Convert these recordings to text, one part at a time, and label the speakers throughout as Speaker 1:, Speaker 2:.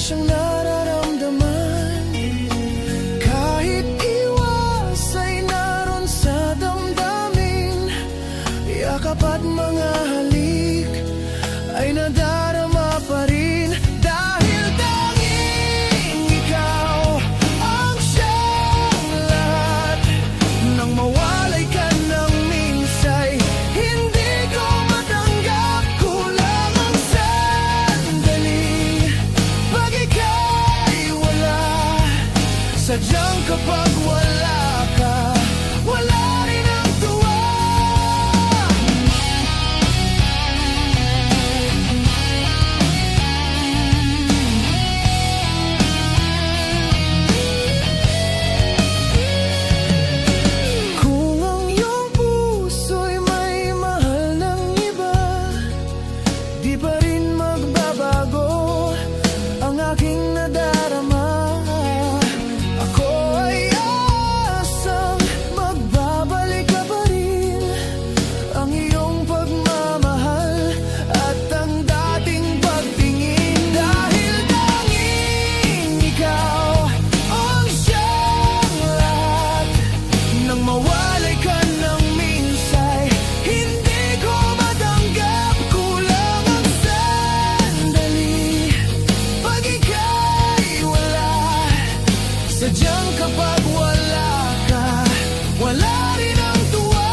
Speaker 1: siyang nararamdaman. Kahit iwas ay naroon sa damdamin. Yakap at mga halik ay nadarama pa rin. Dahil tanging ikaw ang siyang lahat. Nang mawalay ka ng minsay, hindi ko matanggap. Kulang ang sandali pag ika'y wala. Sadyang kapag wala ka, wala rin ang tuwa. Kung ang iyong puso'y may mahal ng iba, di pa rin magbabago ang aking nadarama. Ako ay asang magbabalik ka pa rin. Ang iyong pagmamahal at ang dating pagtingin. Dahil tanging ikaw ang siyang lahat. Nang mawalay ka ng minsay, hindi ko matanggap. Kulang ang sandali pag ika'y wala. Sadyang kapag wala ka, wala rin ang tuwa.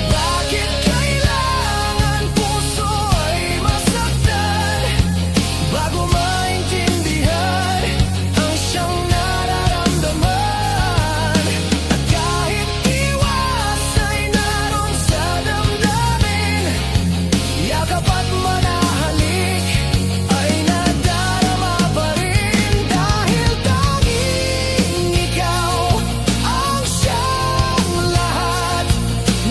Speaker 1: Bakit kailangan puso ay masaktan bago maintindihan ang siyang nararamdaman? At kahit iwas ay naroon sa damdamin, yakap at manahalik ay nadarama pa rin. Dahil tanging ikaw ang siyang lahat.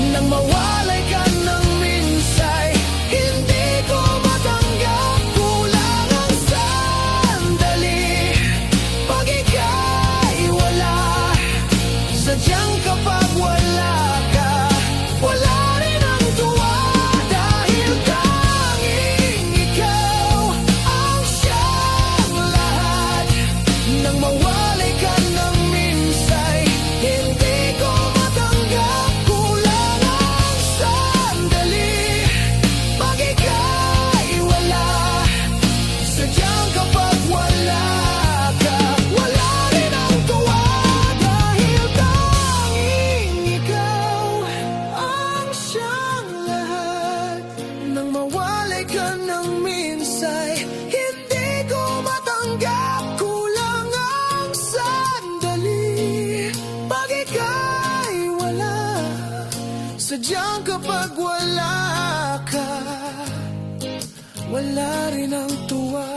Speaker 1: Nang mawalay ka ng minsay, hindi ko matanggap. Kulang ang sandali pag ika'y wala. Sadyang kapag wala ka, wala rin ang tuwa. Dahil tanging ikaw ang siyang lahat. Nang mawalay ka ng minsay, hindi ko matanggap. Kulang ang sandali pag ika'y wala. Sadyang kapag wala ka, wala rin ang tuwa. Dahil tanging ikaw ang siyang lahat. Nang mawalay ka ng minsay, hindi ko matanggap. Kulang ang sandali pag ika'y wala. Sadyang kapag wala ka, wala rin ang tuwa.